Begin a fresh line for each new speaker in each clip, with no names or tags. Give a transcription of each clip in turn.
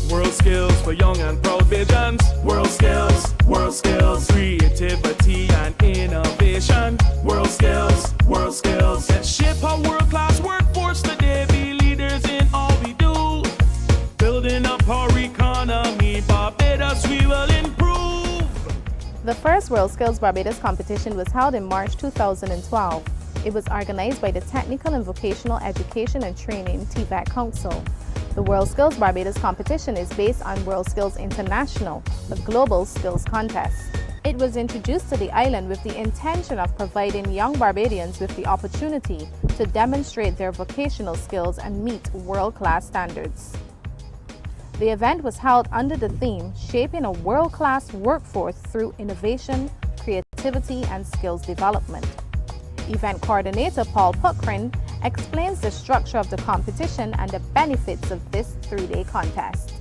World skills for young and proud visions. World skills, creativity and innovation. World skills. Let's shape our world-class workforce today. Be leaders in all we do. Building up our economy, Barbados, we will improve.
The first Worldskills Barbados competition was held in March 2012. It was organized by the Technical and Vocational Education and Training TVET Council. The Worldskills Barbados competition is based on Worldskills International, a global skills contest. It was introduced to the island with the intention of providing young Barbadians with the opportunity to demonstrate their vocational skills and meet world-class standards. The event was held under the theme, Shaping a World-Class Workforce Through Innovation, Creativity and Skills Development. Event coordinator Paul Puckrin explains the structure of the competition and the benefits of this three-day contest.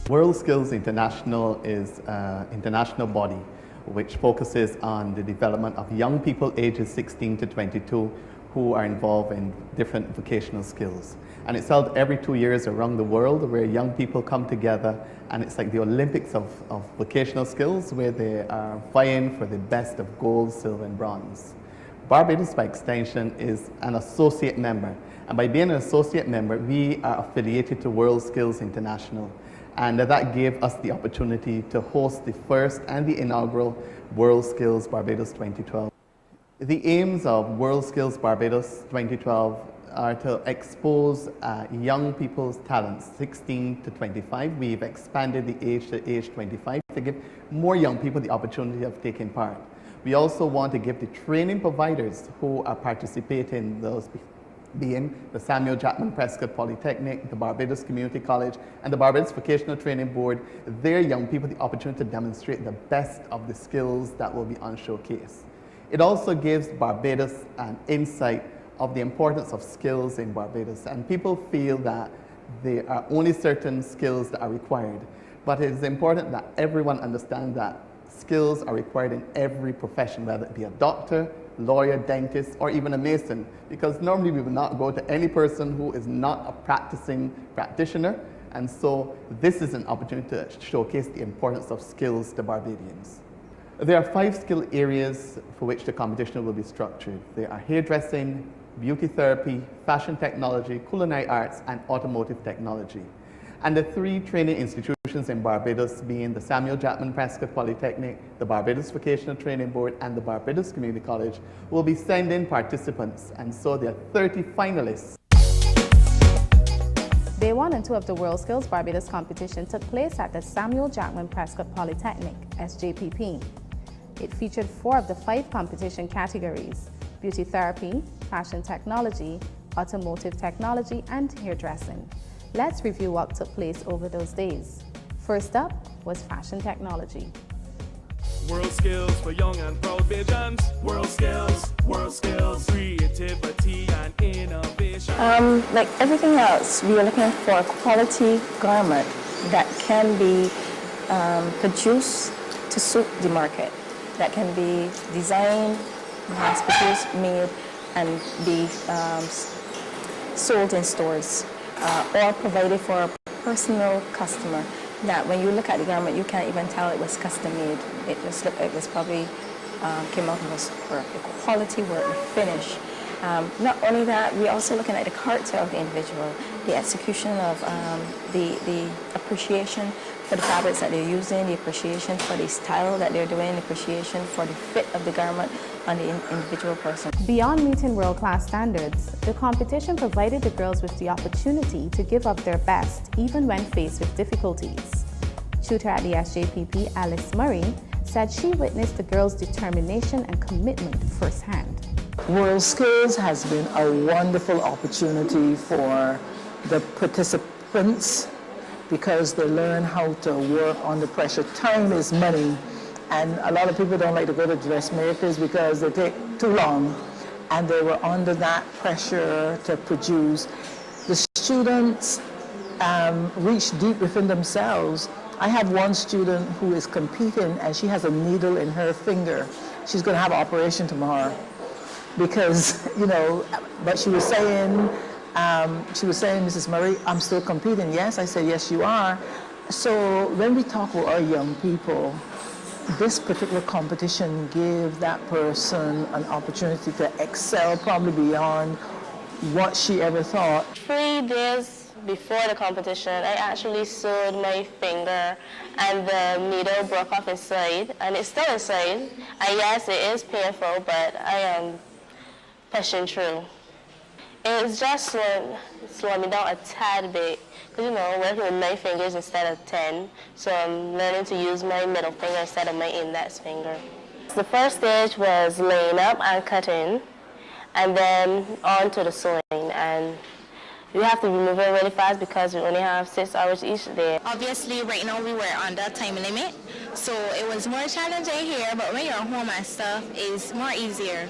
Worldskills International is an international body which focuses on the development of young people ages 16 to 22 who are involved in different vocational skills. And it's held every 2 years around the world where young people come together, and it's like the Olympics of vocational skills where they are vying for the best of gold, silver and bronze. Barbados, by extension, is an associate member. And by being an associate member, we are affiliated to Worldskills International. And that gave us the opportunity to host the first and the inaugural Worldskills Barbados 2012. The aims of Worldskills Barbados 2012 are to expose young people's talents, 16 to 25. We've expanded the age to age 25 to give more young people the opportunity of taking part. We also want to give the training providers who are participating, those being the Samuel Jackman Prescott Polytechnic, the Barbados Community College, and the Barbados Vocational Training Board, their young people the opportunity to demonstrate the best of the skills that will be on showcase. It also gives Barbados an insight of the importance of skills in Barbados, and people feel that there are only certain skills that are required, but it is important that everyone understands that skills are required in every profession, whether it be a doctor, lawyer, dentist, or even a mason, because normally we would not go to any person who is not a practicing practitioner, and so this is an opportunity to showcase the importance of skills to Barbadians. There are 5 skill areas for which the competition will be structured. There are hairdressing, beauty therapy, fashion technology, culinary arts, and automotive technology. And the 3 training institutions in Barbados being the Samuel Jackman Prescott Polytechnic, the Barbados Vocational Training Board, and the Barbados Community College will be sending participants, and so there are 30 finalists.
Day 1 and 2 of the Worldskills Barbados competition took place at the Samuel Jackman Prescott Polytechnic, SJPP. It featured 4 of the 5 competition categories: beauty therapy, fashion technology, automotive technology, and hairdressing. Let's review what took place over those days. First up was fashion technology.
Worldskills for young and proud visions. Worldskills, creativity and innovation.
Like everything else, we are looking for a quality garment that can be produced to suit the market, that can be designed, mass-produced, made, and be sold in stores. Or provided for a personal customer, that when you look at the garment, you can't even tell it was custom made. It just looked like it was probably came out of work, the quality work, the finish. Not only that, we're also looking at the character of the individual, the execution of the appreciation for the fabrics that they're using, the appreciation for the style that they're doing, the appreciation for the fit of the garment on the individual person.
Beyond meeting world-class standards, the competition provided the girls with the opportunity to give up their best even when faced with difficulties. Tutor at the SJPP, Alice Murray, said she witnessed the girls' determination and commitment firsthand.
Worldskills has been a wonderful opportunity for the participants because they learn how to work under pressure. Time is money, and a lot of people don't like to go to dressmakers because they take too long, and they were under that pressure to produce. The students reach deep within themselves. I have one student who is competing, and she has a needle in her finger. She's going to have an operation tomorrow because, but she was saying She was saying, Mrs. Murray, I'm still competing. Yes, I said, yes, you are. So when we talk about our young people, this particular competition gave that person an opportunity to excel probably beyond what she ever thought.
3 days before the competition, I actually sewed my finger and the needle broke off inside, and it's still inside. And yes, it is painful, but I am pushing through. It's just slowed me down a tad bit, because, you know, working with 9 fingers instead of 10, so I'm learning to use my middle finger instead of my index finger. The first stage was laying up and cutting, and then on to the sewing, and you have to be moving really fast because we only have 6 hours each day.
Obviously, right now we were under time limit, so it was more challenging here, but when you're home and stuff, it's more easier.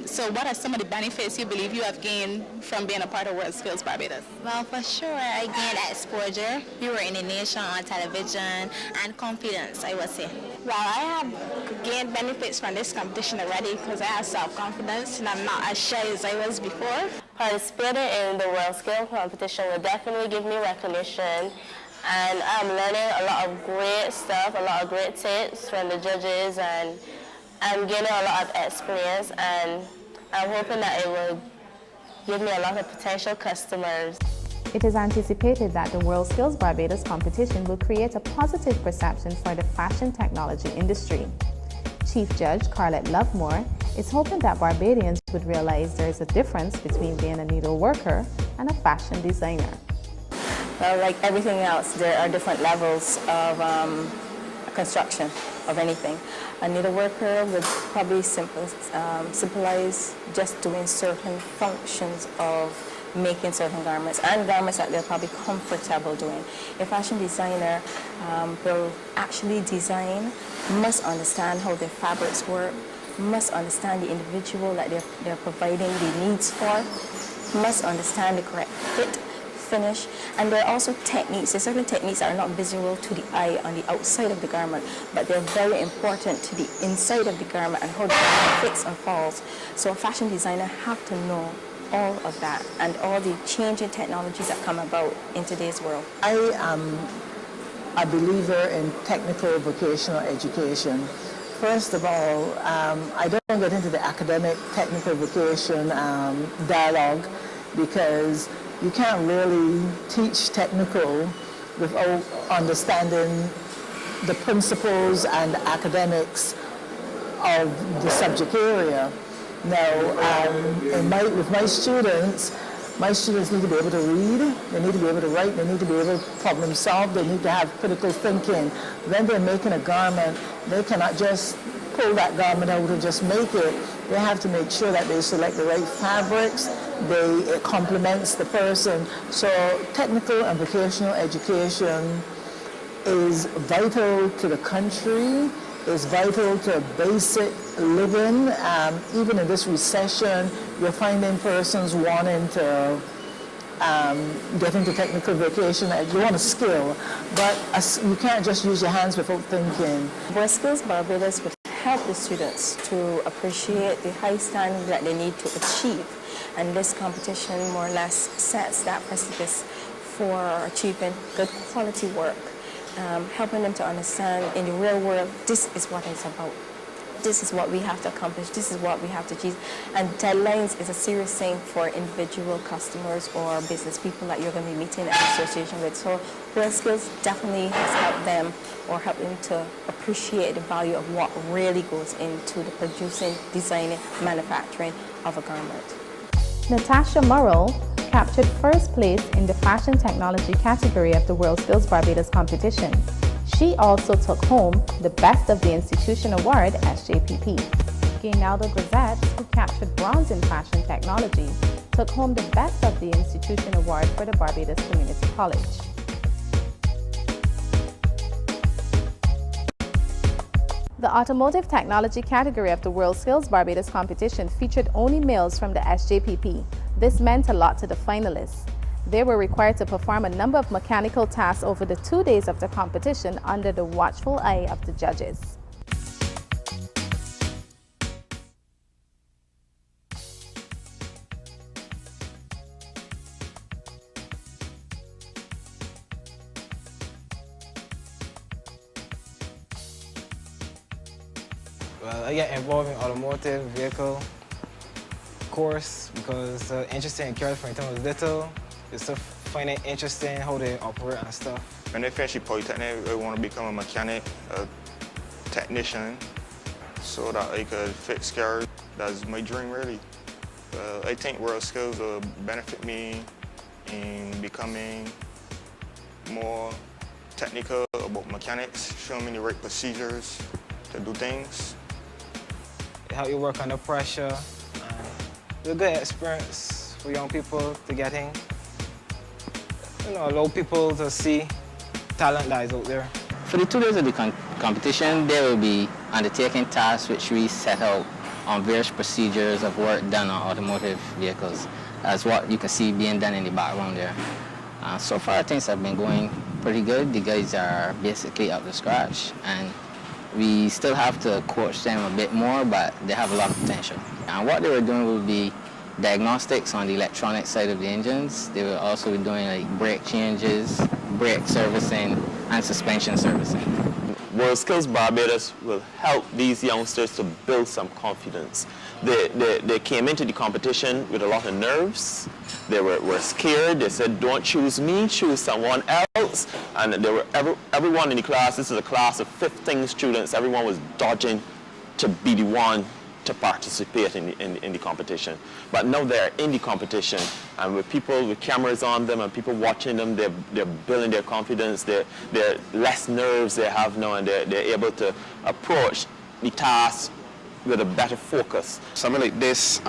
So what are some of the benefits you believe you have gained from being a part of Worldskills Barbados?
Well, for sure, I gained exposure. We were in the nation on television and confidence, I would say.
Well, I have gained benefits from this competition already because I have self-confidence and I'm not as shy as I was before.
Participating in the Worldskills competition will definitely give me recognition, and I'm learning a lot of great stuff, a lot of great tips from the judges, and I'm gaining a lot of experience, and I'm hoping that it will give me a lot of potential customers.
It is anticipated that the Worldskills Barbados competition will create a positive perception for the fashion technology industry. Chief Judge Collette Lovemore is hoping that Barbadians would realize there is a difference between being a needle worker and a fashion designer.
Well, like everything else, there are different levels of construction of anything. A needle worker would probably symbolize just doing certain functions of making certain garments, and garments that they're probably comfortable doing. A fashion designer will actually design, must understand how the fabrics work, must understand the individual that they're providing the needs for, must understand the correct fit, finish, and there are also techniques. There are certain techniques that are not visible to the eye on the outside of the garment, but they're very important to the inside of the garment and how the garment fits and falls. So a fashion designer have to know all of that and all the changing technologies that come about in today's world.
I am a believer in technical vocational education. First of all, I don't get into the academic technical vocation dialogue, because you can't really teach technical without understanding the principles and the academics of the subject area. Now, with my students need to be able to read, they need to be able to write, they need to be able to problem solve, they need to have critical thinking. When they're making a garment, they cannot just pull that garment out and just make it. They have to make sure that they select the right fabrics, it complements the person. So technical and vocational education is vital to the country, is vital to basic living. Even in this recession, you're finding persons wanting to get into technical vocation. You want a skill, but you can't just use your hands without thinking.
Worldskills Barbados would help the students to appreciate the high standard that they need to achieve. And this competition more or less sets that precipice for achieving good quality work, helping them to understand in the real world, this is what it's about. This is what we have to accomplish. This is what we have to achieve. And deadlines is a serious thing for individual customers or business people that you're going to be meeting in association with. So Worldskills definitely has helped them or helped them to appreciate the value of what really goes into the producing, designing, manufacturing of a garment.
Natasha Morrow captured first place in the fashion technology category of the Worldskills Barbados competition. She also took home the Best of the Institution Award, SJPP. Gaynaldo Grisette, who captured bronze in fashion technology, took home the Best of the Institution Award for the Barbados Community College. The Automotive Technology category of the Worldskills Barbados competition featured only males from the SJPP. This meant a lot to the finalists. They were required to perform a number of mechanical tasks over the 2 days of the competition under the watchful eye of the judges.
Well, I get involved in automotive vehicle course because interested in cars from the time I was little. Just to find it interesting how they operate and stuff.
When I finish Polytechnic, I want to become a mechanic, a technician, so that I could fix cars. That's my dream, really. I think Worldskills will benefit me in becoming more technical about mechanics, show me the right procedures to do things.
How you work under pressure. It's a good experience for young people to get in. Allow people to see talent that is out there.
For the 2 days of the competition, there will be undertaking tasks which we set out on various procedures of work done on automotive vehicles. That's what you can see being done in the background there. So far, things have been going pretty good. The guys are basically up to scratch, and we still have to coach them a bit more, but they have a lot of potential. And what they were doing would be diagnostics on the electronic side of the engines. They will also be doing like brake changes, brake servicing, and suspension servicing.
Worldskills Barbados will help these youngsters to build some confidence. They came into the competition with a lot of nerves. They were scared. They said, don't choose me, choose someone else. And they were everyone in the class, this is a class of 15 students, everyone was dodging to be the one to participate in the competition. But now they're in the competition, and with people with cameras on them and people watching them, they're building their confidence, they're less nerves they have now, and they're able to approach the task with a better focus.
Something like this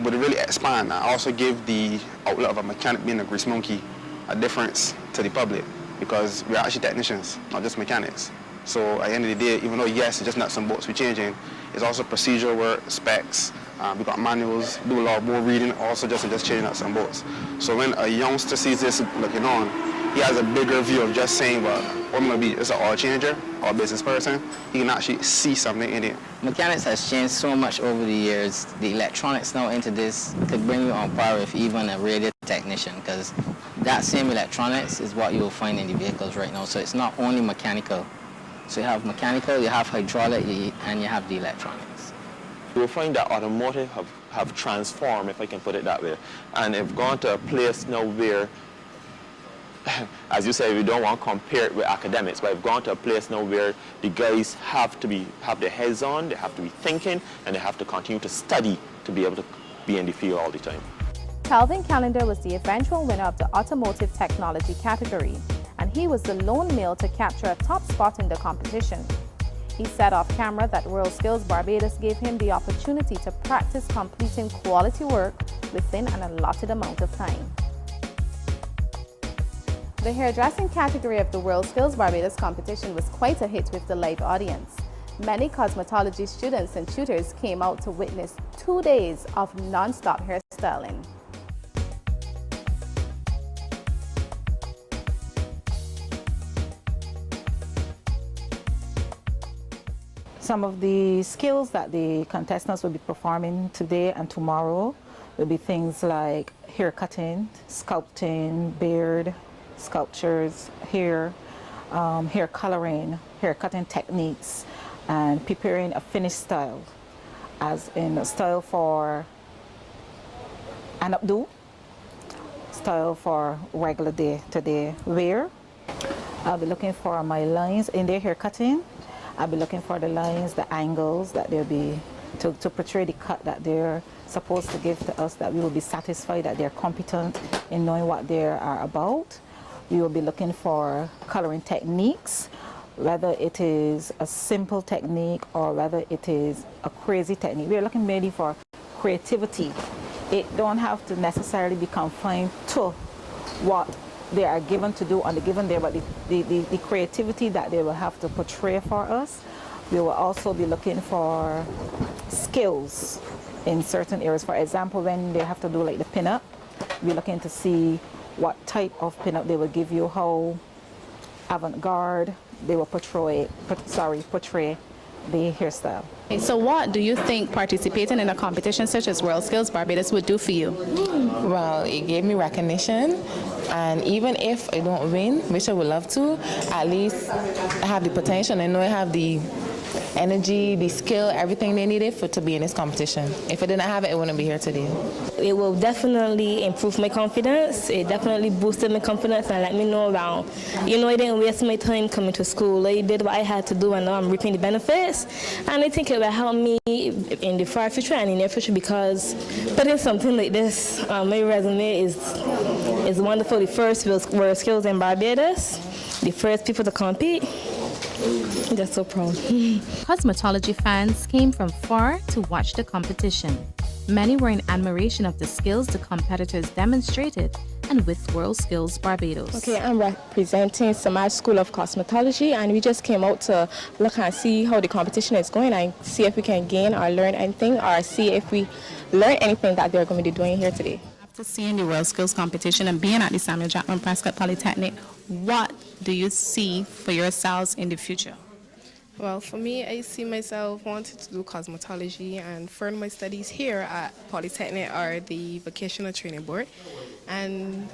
would really expand and also give the outlet of a mechanic being a grease monkey a difference to the public, because we're actually technicians, not just mechanics. So at the end of the day, even though yes, it's just nuts and bolts we're changing, it's also procedural work, specs, we got manuals, do a lot more reading, also just changing nuts and bolts. So when a youngster sees this looking on, he has a bigger view of just saying, well, what I'm going to be is an oil changer or a business person. He can actually see something in it.
Mechanics has changed so much over the years. The electronics now into this could bring you on par with even a radio technician, because that same electronics is what you'll find in the vehicles right now. So it's not only mechanical. So you have mechanical, you have hydraulic, and you have the electronics.
You'll find that automotive have transformed, if I can put it that way, and have gone to a place now where, as you say, we don't want to compare it with academics, but we've gone to a place now where the guys have their heads on, they have to be thinking, and they have to continue to study to be able to be in the field all the time.
Calvin Callender was the eventual winner of the Automotive Technology category, and he was the lone male to capture a top spot in the competition. He said off camera that Worldskills Barbados gave him the opportunity to practice completing quality work within an allotted amount of time. The hairdressing category of the Worldskills Barbados competition was quite a hit with the live audience. Many cosmetology students and tutors came out to witness 2 days of non-stop hairstyling.
Some of the skills that the contestants will be performing today and tomorrow will be things like hair cutting, sculpting, beard, sculptures, hair, hair coloring, hair cutting techniques, and preparing a finished style, as in a style for an updo, style for regular day-to-day wear. I'll be looking for my lines in their hair cutting. I'll be looking for the lines, the angles that they'll be, to portray the cut that they're supposed to give to us, that we will be satisfied that they're competent in knowing what they are about. We will be looking for coloring techniques, whether it is a simple technique or whether it is a crazy technique. We're looking mainly for creativity. It don't have to necessarily be confined to what they are given to do on the given day, but the creativity that they will have to portray for us. We will also be looking for skills in certain areas. For example, when they have to do like the pin-up, we're looking to see what type of pin-up they will give you, how avant-garde they will portray the hairstyle.
So what do you think participating in a competition such as Worldskills Barbados would do for you?
Well, it gave me recognition, and even if I don't win, which I would love to, at least I have the potential and I know I have the energy, the skill, everything they needed to be in this competition. If I didn't have it, I wouldn't be here today.
It will definitely improve my confidence. It definitely boosted my confidence and let me know around. I didn't waste my time coming to school. I did what I had to do and now I'm reaping the benefits. And I think it will help me in the far future and in the near future because putting something like this on my resume is wonderful. The first Worldskills in Barbados, the first people to compete. I'm just so proud.
Cosmetology fans came from far to watch the competition. Many were in admiration of the skills the competitors demonstrated and with Worldskills Barbados.
Okay, I'm representing Samaj School of Cosmetology and we just came out to look and see how the competition is going and see if we can gain or learn anything or see if we learn anything that they're going to be doing here today.
After seeing the Worldskills competition and being at the Samuel Jackman Prescott Polytechnic, what do you see for yourselves in the future?
Well, for me, I see myself wanting to do cosmetology and further my studies here at Polytechnic or the Vocational Training Board. And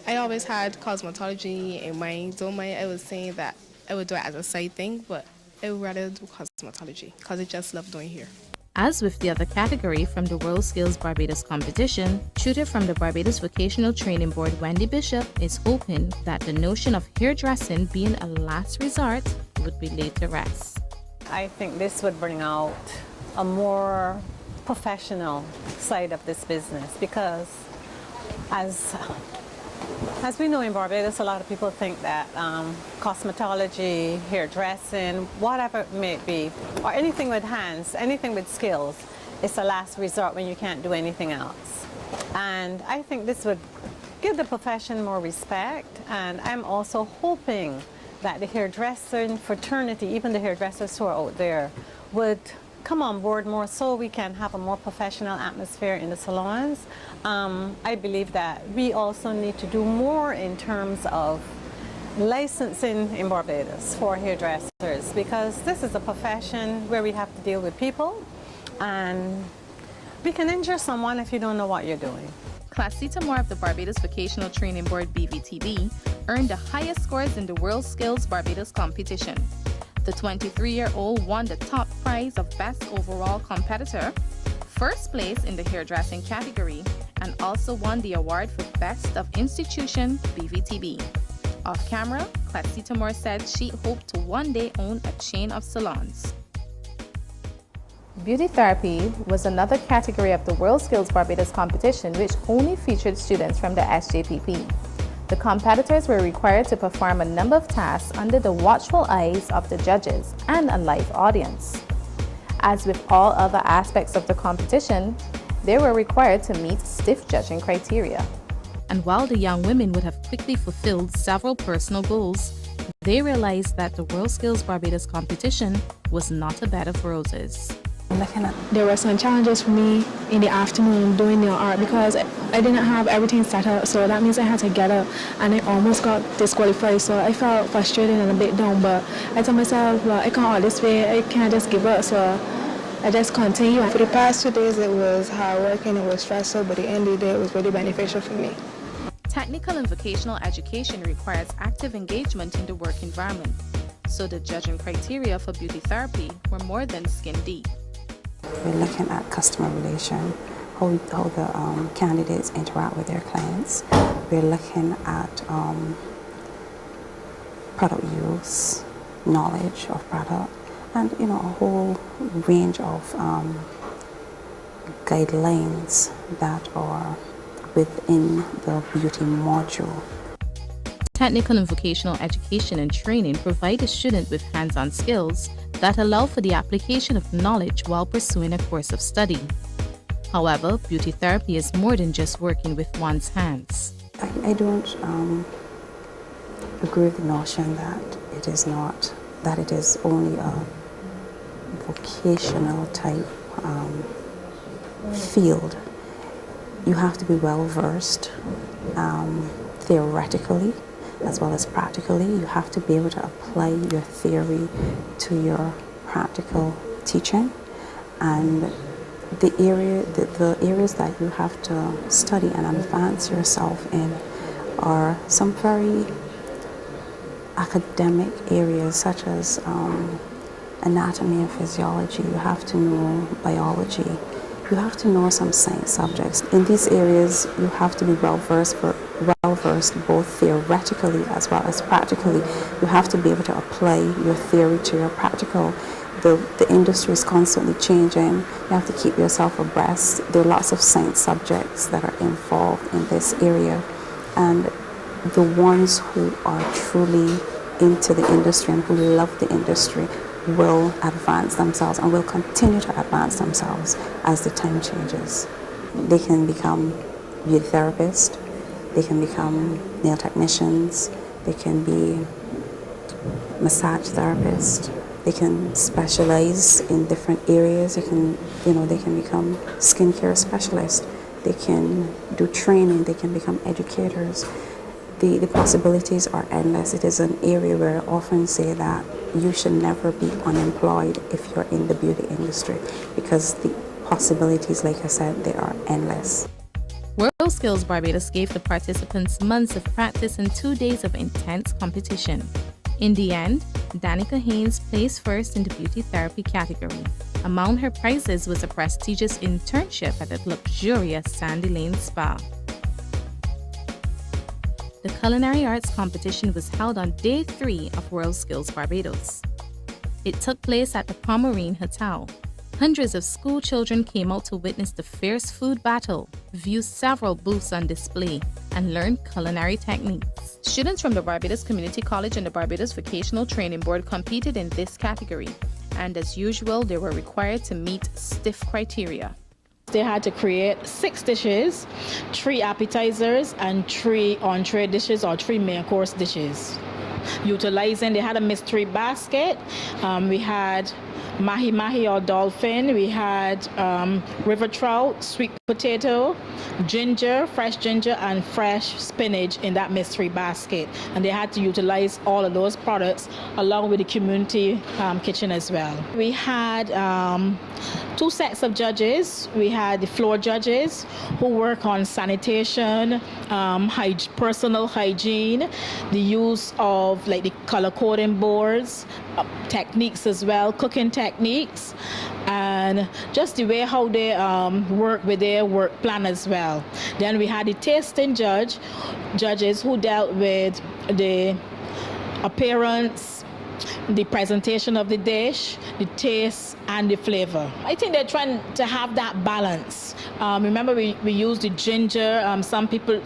I always had cosmetology in mind. Don't mind, I was saying that I would do it as a side thing, but I would rather do cosmetology because I just love doing hair.
As with the other category from the Worldskills Barbados competition, Tutor from the Barbados Vocational Training Board, Wendy Bishop, is hoping that the notion of hairdressing being a last resort would be laid to rest.
I think this would bring out a more professional side of this business because as we know in Barbados, a lot of people think that cosmetology, hairdressing, whatever it may be, or anything with hands, anything with skills, it's a last resort when you can't do anything else. And I think this would give the profession more respect, and I'm also hoping that the hairdressing fraternity, even the hairdressers who are out there, would come on board more so we can have a more professional atmosphere in the salons. I believe that we also need to do more in terms of licensing in Barbados for hairdressers because this is a profession where we have to deal with people and we can injure someone if you don't know what you're doing.
Class Tamara of the Barbados Vocational Training Board BVTB earned the highest scores in the Worldskills Barbados competition. The 23-year-old won the top prize of Best Overall Competitor, first place in the hairdressing category, and also won the award for Best of Institution BVTB. Off camera, Classy Tamara said she hoped to one day own a chain of salons. Beauty therapy was another category of the Worldskills Barbados competition which only featured students from the SJPP. The competitors were required to perform a number of tasks under the watchful eyes of the judges and a live audience. As with all other aspects of the competition, they were required to meet stiff judging criteria. And while the young women would have quickly fulfilled several personal goals, they realized that the Worldskills Barbados competition was not a bed of roses.
There were some challenges for me in the afternoon doing nail art because I didn't have everything set up, so that means I had to get up and I almost got disqualified, so I felt frustrated and a bit down, but I told myself, well, I can't all this way, I can't just give up, so I just continue. For the past 2 days it was hard work and it was stressful, but at the end of the day it was really beneficial for me.
Technical and vocational education requires active engagement in the work environment, so the judging criteria for beauty therapy were more than skin deep.
We're looking at customer relation, how the candidates interact with their clients. We're looking at product use, knowledge of product, and a whole range of guidelines that are within the beauty module.
Technical and vocational education and training provide a student with hands-on skills that allow for the application of knowledge while pursuing a course of study. However, beauty therapy is more than just working with one's hands.
I don't agree with the notion that it is only a vocational type field. You have to be well versed theoretically as well as practically. You have to be able to apply your theory to your practical teaching, and the areas that you have to study and advance yourself in are some very academic areas such as anatomy and physiology, you have to know biology, you have to know some science subjects. In these areas, you have to be well-versed both theoretically as well as practically. You have to be able to apply your theory to your practical. The industry is constantly changing. You have to keep yourself abreast. There are lots of science subjects that are involved in this area. And the ones who are truly into the industry and who love the industry will advance themselves and will continue to advance themselves as the time changes. They can become beauty therapists, they can become nail technicians, they can be massage therapists, they can specialize in different areas, they can become skincare specialists, they can do training, they can become educators. The possibilities are endless. It is an area where I often say that you should never be unemployed if you're in the beauty industry, because the possibilities, like I said, they are endless.
Worldskills Barbados gave the participants months of practice and 2 days of intense competition. In the end, Danika Haynes placed first in the beauty therapy category. Among her prizes was a prestigious internship at a luxurious Sandy Lane spa. The Culinary Arts competition was held on Day 3 of Worldskills Barbados. It took place at the Pomerine Hotel. Hundreds of school children came out to witness the fierce food battle, view several booths on display, and learn culinary techniques. Students from the Barbados Community College and the Barbados Vocational Training Board competed in this category, and as usual, they were required to meet stiff criteria.
They had to create 6 dishes, 3 appetizers, and 3 entree dishes or 3 main course dishes. They had a mystery basket. We had mahi-mahi or dolphin. We had river trout, sweet potato, ginger, fresh ginger, and fresh spinach in that mystery basket. And they had to utilize all of those products along with the community kitchen as well. We had 2 sets of judges. We had the floor judges who work on sanitation, personal hygiene, the use of like the color coding boards, techniques as well, cooking techniques, and just the way how they work with their work plan as well. Then we had the tasting judges who dealt with the appearance, the presentation of the dish, the taste, and the flavor. I think they're trying to have that balance. Remember, we use the ginger. Some people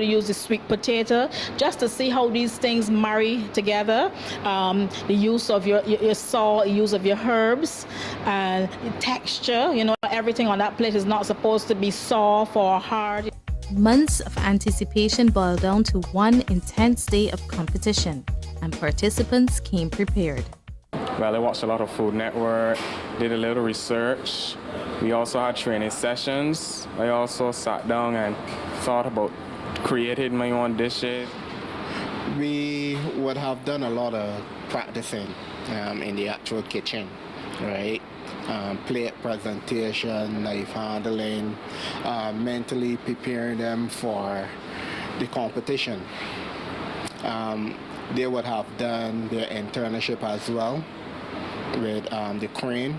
use the sweet potato, just to see how these things marry together. The use of your salt, the use of your herbs, and the texture. Everything on that plate is not supposed to be soft or hard.
Months of anticipation boiled down to one intense day of competition, and participants came prepared.
Well, I watched a lot of Food Network, did a little research. We also had training sessions. I also sat down and thought about creating my own dishes.
We would have done a lot of practicing in the actual kitchen, right? Plate presentation, knife handling, mentally preparing them for the competition. They would have done their internship as well with the crane.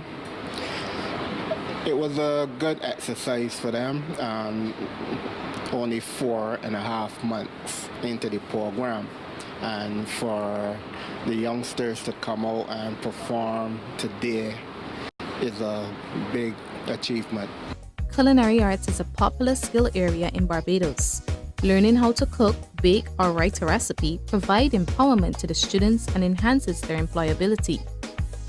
It was a good exercise for them. Only 4.5 months into the program, and for the youngsters to come out and perform today is a big achievement.
Culinary arts is a popular skill area in Barbados. Learning how to cook, bake, or write a recipe provide empowerment to the students and enhances their employability.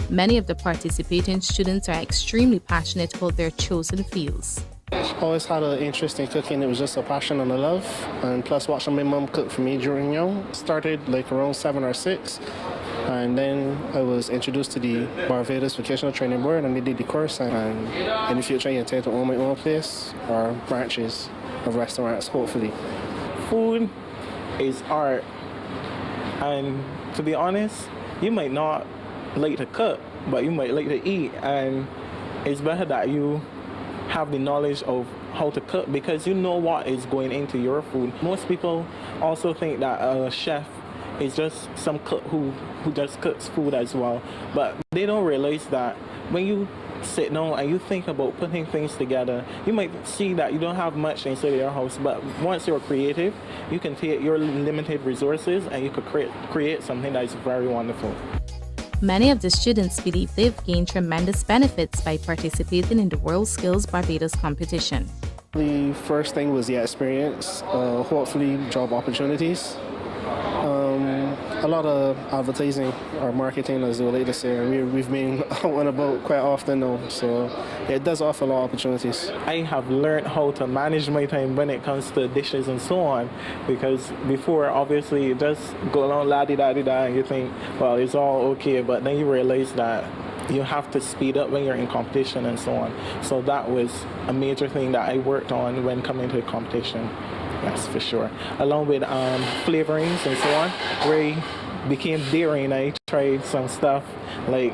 Many of the participating students are extremely passionate about their chosen fields.
Always had an interest in cooking. It was just a passion and a love, and plus watching my mom cook for me during young. Started like around 7 or 6, and then I was introduced to the Barbados Vocational Training Board, and they did the course. And in the future, I intend to own my own place or branches of restaurants, hopefully.
Food is art, and to be honest, you might not like to cook, but you might like to eat, and it's better that you have the knowledge of how to cook because you know what is going into your food. Most people also think that a chef is just some cook who just cooks food as well. But they don't realize that when you sit down and you think about putting things together, you might see that you don't have much inside your house, but once you're creative, you can take your limited resources and you could create something that is very wonderful.
Many of the students believe they've gained tremendous benefits by participating in the Worldskills Barbados competition.
The first thing was the experience, hopefully job opportunities. A lot of advertising or marketing, as they would like to say. We've been out and about quite often now, so it does offer a lot of opportunities.
I have learned how to manage my time when it comes to dishes and so on, because before, obviously, you just go along la-di-da-di-da and you think, well, it's all okay, but then you realize that you have to speed up when you're in competition and so on. So that was a major thing that I worked on when coming to the competition. Yes, for sure. Along with flavorings and so on, where I became daring. I tried some stuff like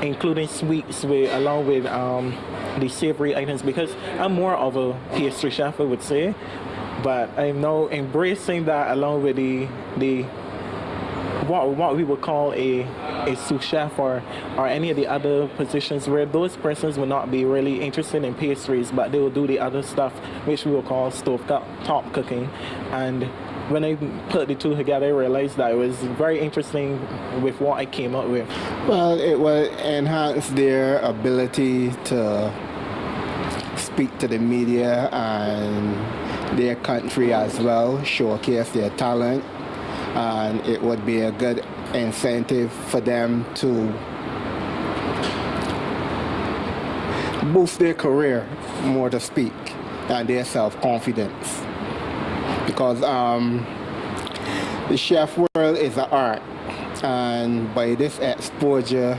including sweets along with the savory items, because I'm more of a pastry chef, I would say. But I'm now embracing that along with the what we would call a sous chef or any of the other positions, where those persons will not be really interested in pastries, but they will do the other stuff which we will call stovetop cooking. And when I put the two together, I realized that it was very interesting with what I came up with.
Well, it will enhance their ability to speak to the media and their country as well, showcase their talent, and it would be a good incentive for them to boost their career, more to speak, and their self-confidence. Because the chef world is an art, and by this exposure,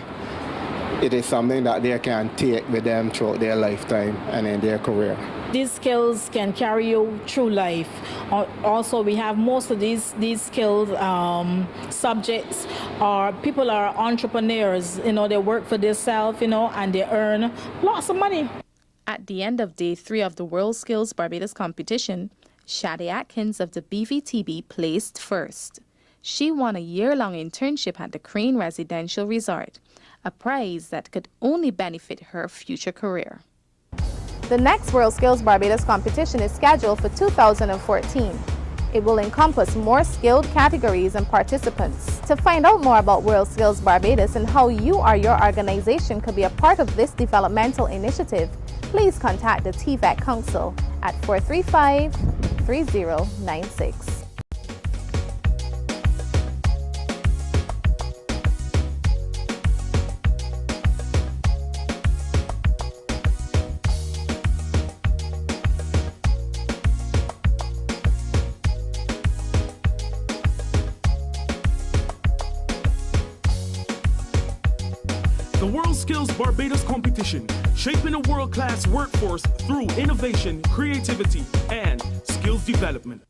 it is something that they can take with them throughout their lifetime and in their career.
These skills can carry you through life. Also, we have most of these skills subjects are people are entrepreneurs. They work for themselves, and they earn lots of money.
At the end of day 3 of the Worldskills Barbados competition, Shadi Atkins of the BVTB placed first. She won a year-long internship at the Crane Residential Resort, a prize that could only benefit her future career. The next Worldskills Barbados competition is scheduled for 2014. It will encompass more skilled categories and participants. To find out more about Worldskills Barbados and how you or your organization could be a part of this developmental initiative, please contact the TVET Council at 435-3096.
The Worldskills Barbados competition, shaping a world-class workforce through innovation, creativity, and skills development.